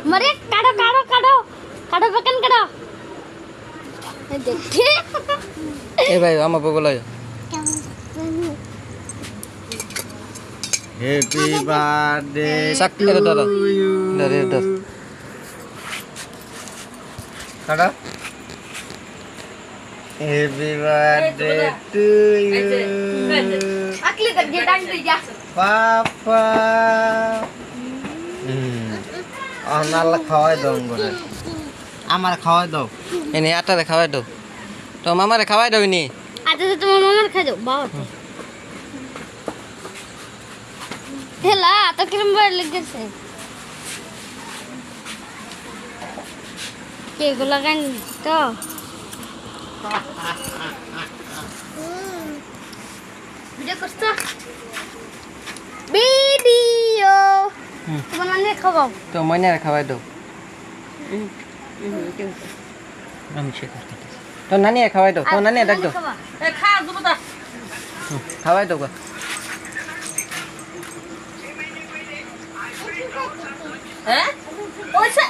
मरे काढ़ो काढ़ो काढ़ो काढ़ो बकन काढ़ो देखिए ए भाई आमा को बोलायो हैप्पी बर्थडे शक्ति रे दादा दादा दादा काढ़ो हैप्पी बर्थडे टू यू अगले तक ये डांग दे जा पापा अनाला खाওয়াই দাও করে আমার খাওয়াই দাও এনে আটা রে খাওয়াই দাও তো মামা রে খাওয়াই দাও নি आज तो तुम मम्मा खा जाओ बहुत हेला तो क्रीम बर लग से के को लगान तो वीडियो करता वीडियो बनाने खाओ তো মইনা রে খাওয়াই দাও আমি শেখ তো নানি রে খাওয়াই দাও তো নানি ডাক দাও ए खा जुबता খাওয়াই দাও গো हैं ओसे